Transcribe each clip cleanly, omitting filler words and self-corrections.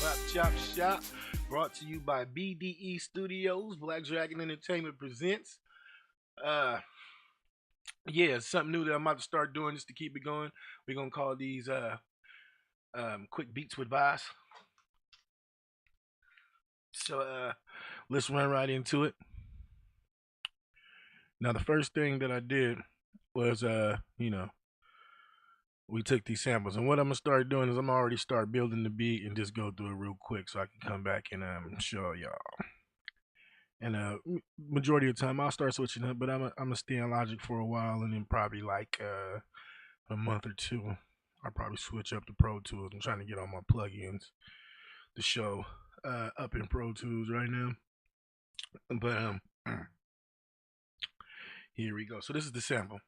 Clap Chop Shop, brought to you by BDEstudios. Black Dragon Entertainment presents. Uh, yeah, something new that I'm about to start doing just to keep it going. We're gonna call these quick beats with Vice. So let's run right into it. Now, the first thing that I did was we took these samples, and what I'm gonna start doing is I'm already start building the beat and just go through it real quick so I can come back and show y'all. And majority of the time I'll start switching up, but I'm gonna stay in Logic for a while, and then probably like a month or two I'll probably switch up to Pro Tools. I'm trying to get all my plugins to show up in Pro Tools right now. But here we go. So this is the sample.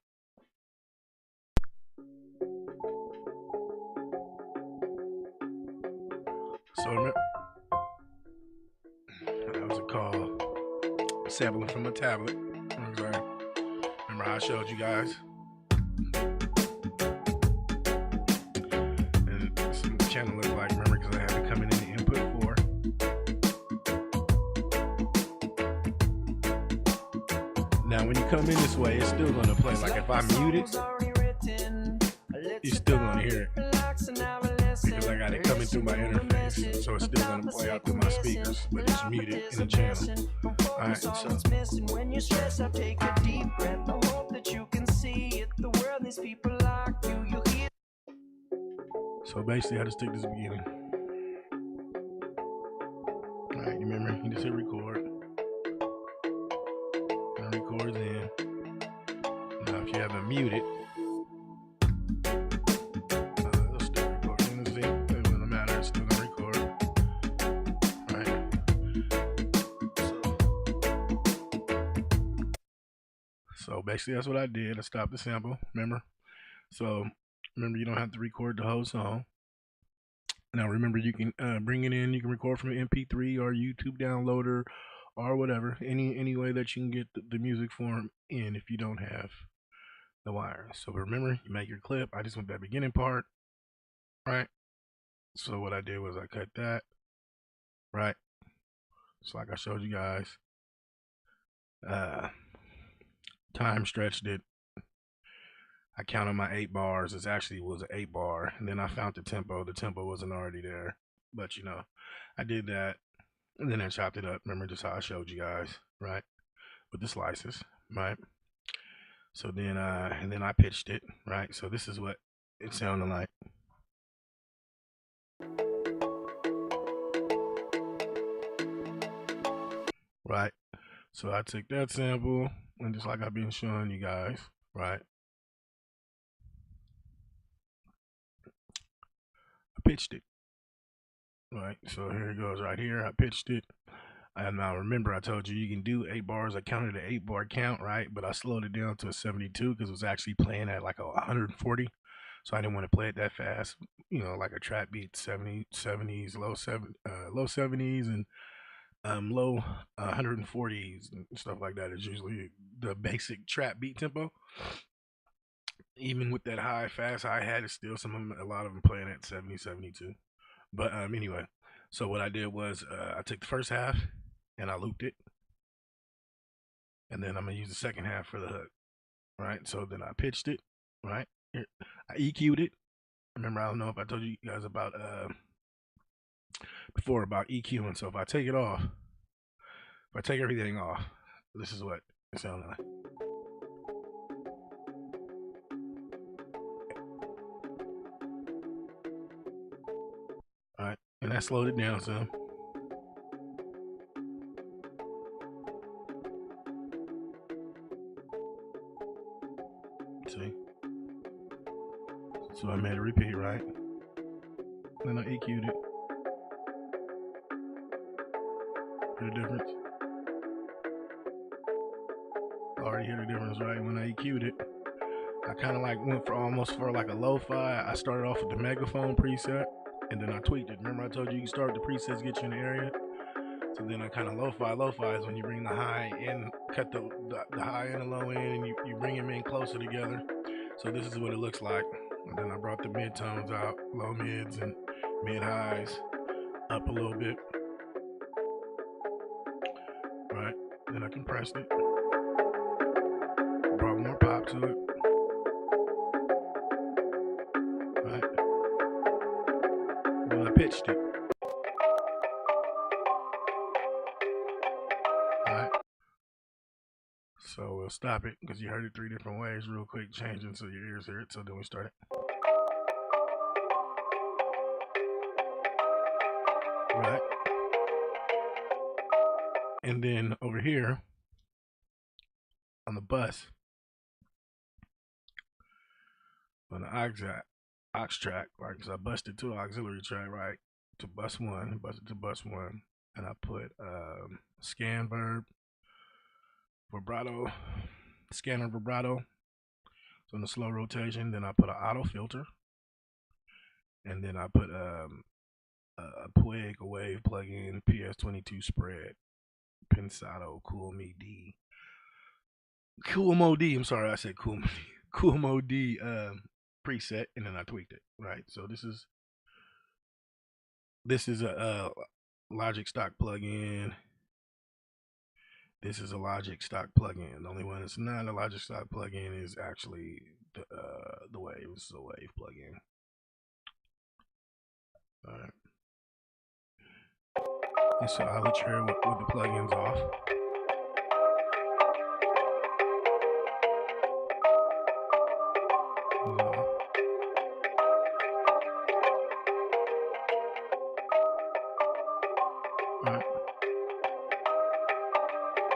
So that was a call sampling from a tablet. Okay. Remember how I showed you guys? And this is what the channel looked like, remember, because I had to come in the input 4. Now when you come in this way, it's still gonna play. Like if I mute it, you're still gonna hear it. Because I got it coming through my interface, so it's still gonna play out through my speakers, but it's muted in the channel. Alright, so basically I just take this beginning. Alright, you remember, you just hit record. And it records in. Now if you have it muted, so basically that's what I did. I stopped the sample, remember? So remember, you don't have to record the whole song. Now remember, you can bring it in, you can record from an MP3 or YouTube downloader or whatever, any way that you can get the music form in if you don't have the wires. So remember, you make your clip. I just went that beginning part, right? So what I did was I cut that, right? So like I showed you guys, time stretched it. I counted my 8 bars. It actually was an 8 bar, and then I found the tempo. The tempo wasn't already there, but you know, I did that, and then I chopped it up. Remember, just how I showed you guys, right? With the slices, right? So then, and then I pitched it, right? So this is what it sounded like. Right? So I took that sample, and just like I've been showing you guys, right? I pitched it. Right, so here it goes right here. I pitched it. And now remember, I told you you can do 8 bars. I counted an 8 bar count, right? But I slowed it down to a 72 because it was actually playing at like a 140. So I didn't want to play it that fast. You know, like a trap beat, 70s, low 70s, and low 140s and stuff like that is usually the basic trap beat tempo. Even with that high, fast hi-hat, it's still a lot of them playing at 70, 72. But anyway, so what I did was I took the first half and I looped it, and then I'm gonna use the second half for the hook, right? So then I pitched it, right? Here, I EQ'd it. Remember, I don't know if I told you guys about before about EQing. So if I take it off, if I take everything off, this is what it sounds like. Alright, and I slowed it down some. See? So I made it repeat, right? Then I EQ'd it. Hear the difference? Already hear the difference, right? When I EQ'd it, I kind of like went for almost for like a lo-fi. I started off with the megaphone preset, and then I tweaked it. Remember I told you can start with the presets, get you in the area. So then I kind of lo-fi is when you bring the high and cut the high and the low end, and you bring them in closer together. So this is what it looks like. And then I brought the mid tones out, low mids and mid highs, up a little bit, right? Then I compressed it, brought more pop to it, right? Then I pitched it, right? So we'll stop it because you heard it 3 different ways real quick, changing so your ears hear it. So then we start it. Right? And then over here on the bus, on the aux track, right? Because I busted to an auxiliary track, right? To bus one, busted to bus one, and I put scan verb, vibrato, scanner vibrato. So in the slow rotation, then I put an auto filter, and then I put a Puig, a wave plugin, PS22 spread, Pensado, Cool Mod. I'm sorry, I said Cool Mod preset, and then I tweaked it. Right. So this is a Logic stock plugin. This is a Logic stock plugin. The only one that's not a Logic stock plugin is actually the Wave. This is a Wave plugin. All right. And so I'll let you hear what the plugin's off. Right.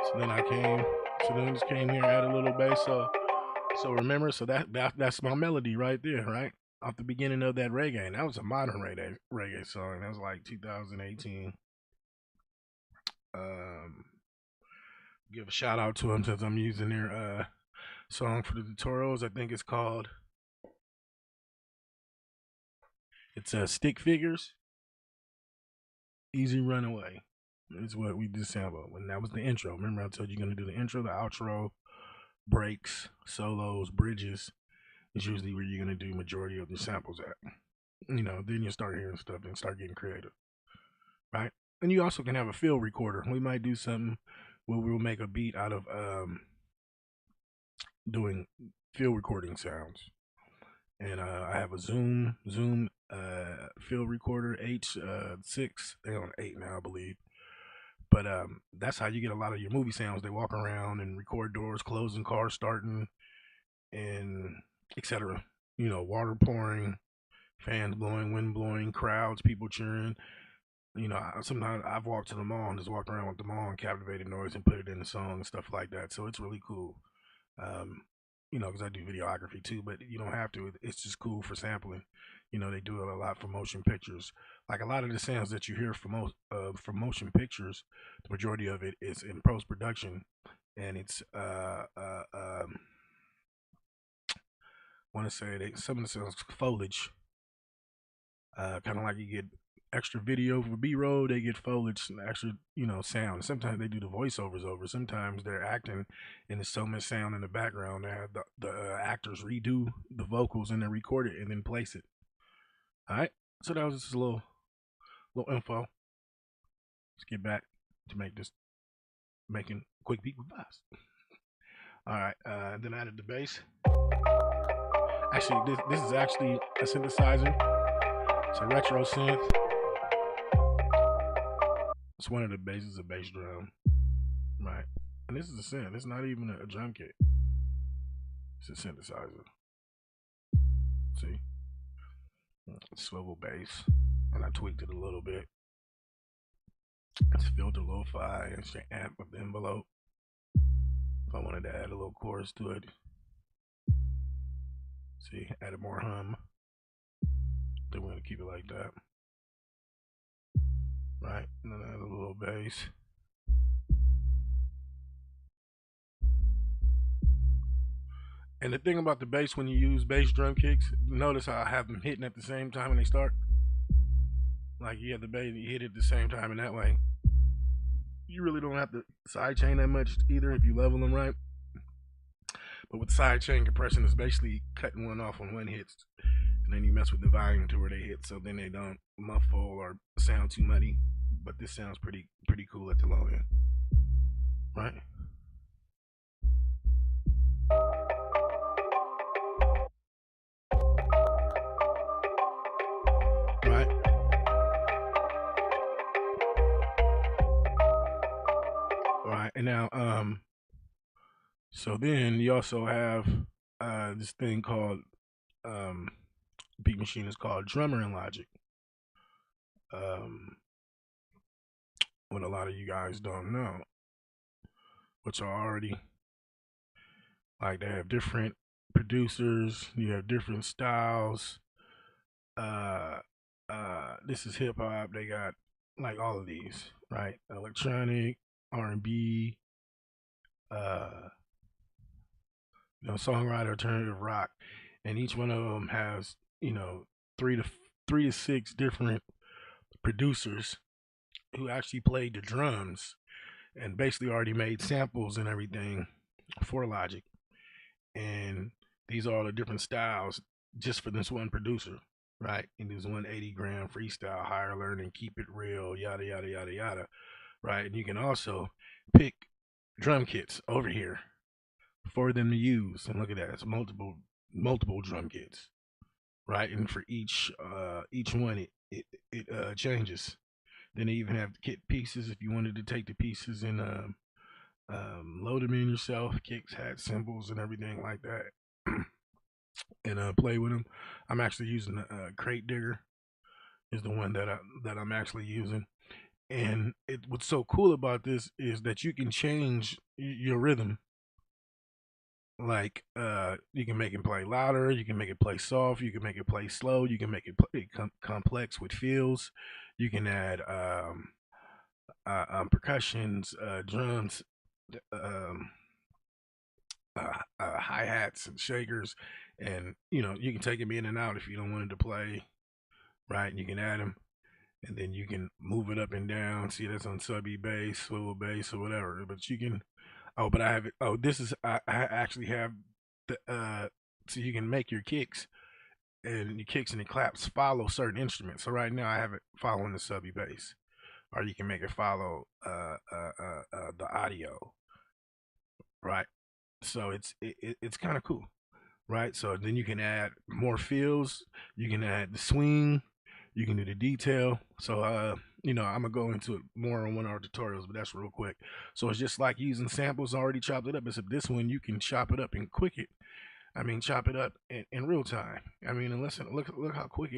So then I just came here, add a little bass. So remember, so that's my melody right there, right? Off the beginning of that reggae. And that was a modern reggae song. That was like 2018. Give a shout out to them since I'm using their song for the tutorials. I think it's called Stick Figures, Easy Runaway. Is what we just sampled. And that was the intro. Remember I told you you're gonna do the intro, the outro, breaks, solos, bridges. Is usually where you're gonna do majority of the samples at. You know, then you start hearing stuff and start getting creative. Right? And you also can have a field recorder. We might do something where we'll make a beat out of doing field recording sounds. And I have a Zoom field recorder H6. They're on 8 now, I believe. But that's how you get a lot of your movie sounds. They walk around and record doors closing, cars starting, and etc. You know, water pouring, fans blowing, wind blowing, crowds, people cheering. You know, sometimes I've walked to the mall and just walked around with the mall and captivated noise and put it in the song and stuff like that. So it's really cool. You know, because I do videography too, but you don't have to. It's just cool for sampling. You know, they do it a lot for motion pictures. Like a lot of the sounds that you hear from motion pictures, the majority of it is in post production, and it's want to say some of the sounds foliage, kind of like you get extra video for B-roll, they get foliage and extra, you know, sound. Sometimes they do the voiceovers over. Sometimes they're acting and there's so much sound in the background. They have the actors redo the vocals and then record it and then place it. All right. So that was just a little info. Let's get back to making quick beat with vibes. All right. Then I added the bass. Actually, this is actually a synthesizer. It's a retro synth. It's one of the basses, a bass drum, right? And this is a synth. It's not even a drum kit. It's a synthesizer. See, swivel bass, and I tweaked it a little bit. It's filter lo-fi. It's your amp with the envelope. If I wanted to add a little chorus to it, see, added more hum. Then we're gonna keep it like that. Right, and then add a little bass. And the thing about the bass, when you use bass drum kicks, notice how I have them hitting at the same time when they start. Like you have the bass, you hit it at the same time, and that way you really don't have to sidechain that much either if you level them right. But with sidechain compression, it's basically cutting one off when one hits. It's and then you mess with the volume to where they hit, so then they don't muffle or sound too muddy. But this sounds pretty cool at the low end, right? Right. All right. And now, so then you also have this thing called Beat Machine is called Drummer in Logic. What a lot of you guys don't know, which are already like they have different producers, you have different styles. This is hip hop. They got like all of these, right? Electronic, R&B, songwriter, alternative rock, and each one of them has, 3 to 6 different producers who actually played the drums and basically already made samples and everything for Logic. And these are all the different styles just for this one producer, right? And this 180-gram freestyle, higher learning, keep it real, yada yada yada yada, right? And you can also pick drum kits over here for them to use. And look at that, it's multiple drum kits, right? And for each one, it changes. Then they even have kit pieces if you wanted to take the pieces and load them in yourself, kicks, hats, cymbals, and everything like that, and play with them. I'm actually using a crate digger, is the one that I'm actually using. And what's so cool about this is that you can change your rhythm. Like you can make it play louder, you can make it play soft, you can make it play slow, you can make it play complex with fills. You can add percussions, drums, hi-hats and shakers, and you can take them in and out if you don't want it to play, right? And you can add them, and then you can move it up and down. See, that's on subby bass, swivel bass, or whatever. But you can, but I have it. This is I actually have the so you can make your kicks, and your kicks and the claps follow certain instruments. So right now I have it following the subby bass, or you can make it follow the audio, right? So it's kind of cool, right? So then you can add more fills, you can add the swing, you can do the detail. So I'm gonna go into it more on one of our tutorials, but that's real quick. So it's just like using samples already chopped it up, except this one you can chop it up and chop it up in real time. And listen, look how quick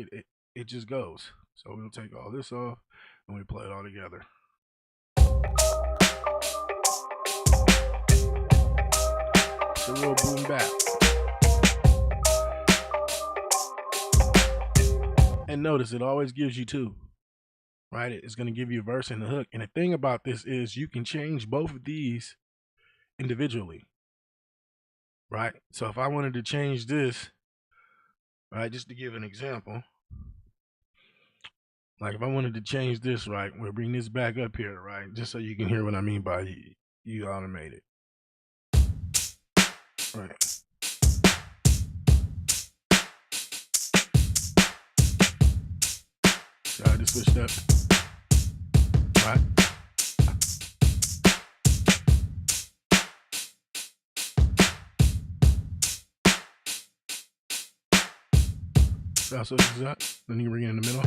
it just goes. So we'll take all this off and we play it all together. It's a real boom bap. And notice it always gives you two, right? It's going to give you a verse and a hook. And the thing about this is you can change both of these individually, right? So if I wanted to change this, right, just to give an example, like if I wanted to change this, right, we'll bring this back up here, right, just so you can hear what I mean by you automate it, right? So I just switched up, right? So I switch this up, then you bring it in the middle.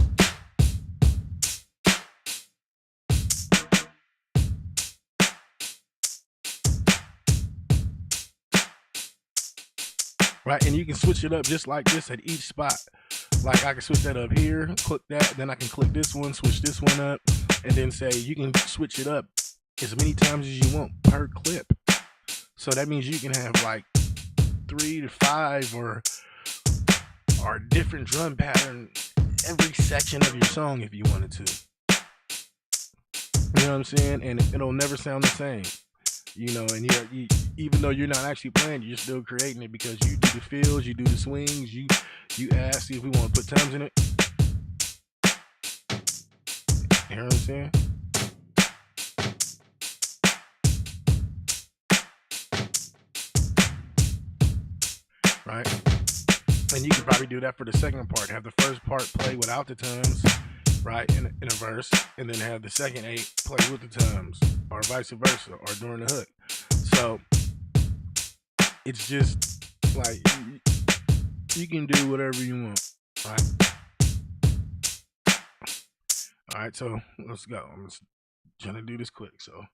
Right, and you can switch it up just like this at each spot. Like I can switch that up here, click that, then I can click this one, switch this one up, and then say you can switch it up as many times as you want per clip. So that means you can have like 3 to 5 or different drum pattern every section of your song if you wanted to. You know what I'm saying? And it'll never sound the same. And you even though you're not actually playing, you're still creating it because you do the fills, you do the swings, you ask, see if we want to put times in it. You hear what I'm saying? Right? And you can probably do that for the second part. Have the first part play without the toms, right, in a verse, and then have the second 8 play with the toms, or vice versa, or during the hook. So it's just like you can do whatever you want, right? All right, so let's go. I'm just trying to do this quick. So,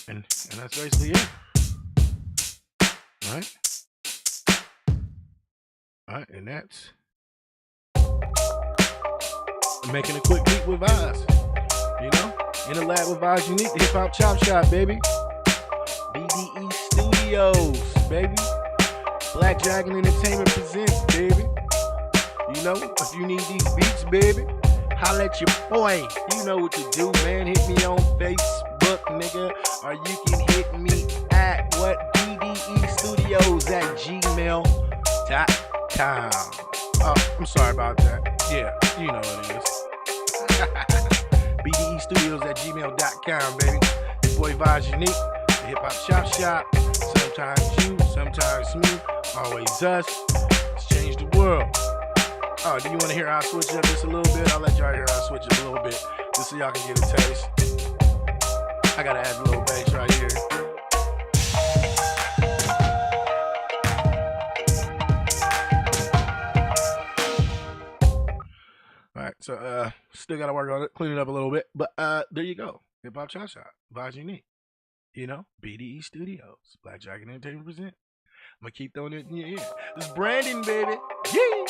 and that's basically it. All right. All right, and that's making a quick beat with Vibes. You know, in the lab with Vibes Unique, the Hip Hop Chop Shop, baby. BDEstudios, baby. Black Dragon Entertainment presents, baby. You know, if you need these beats, baby, holla at your boy. You know what to do, man. Hit me on Facebook, nigga, or you can hit me at what BDEstudios at gmail.com. Oh, I'm sorry about that. Yeah, you know what it is. BDEstudios at gmail.com, baby. Your boy Vibes Unique, the Hip Hop Chop Shop. Sometimes you, sometimes me, always us. Let's change the world. Oh, do you want to hear how I switch up just a little bit? I'll let y'all hear how I switch up a little bit, just so y'all can get a taste. I gotta add a little bass right here. All right, so still gotta work on it, clean it up a little bit, but there you go. Hip Hop Chop Shop, Vibes Unique. You know, BDEstudios, Black Dragon Entertainment present. I'm gonna keep throwing it in your ear. This is Brandon, baby. Yeah.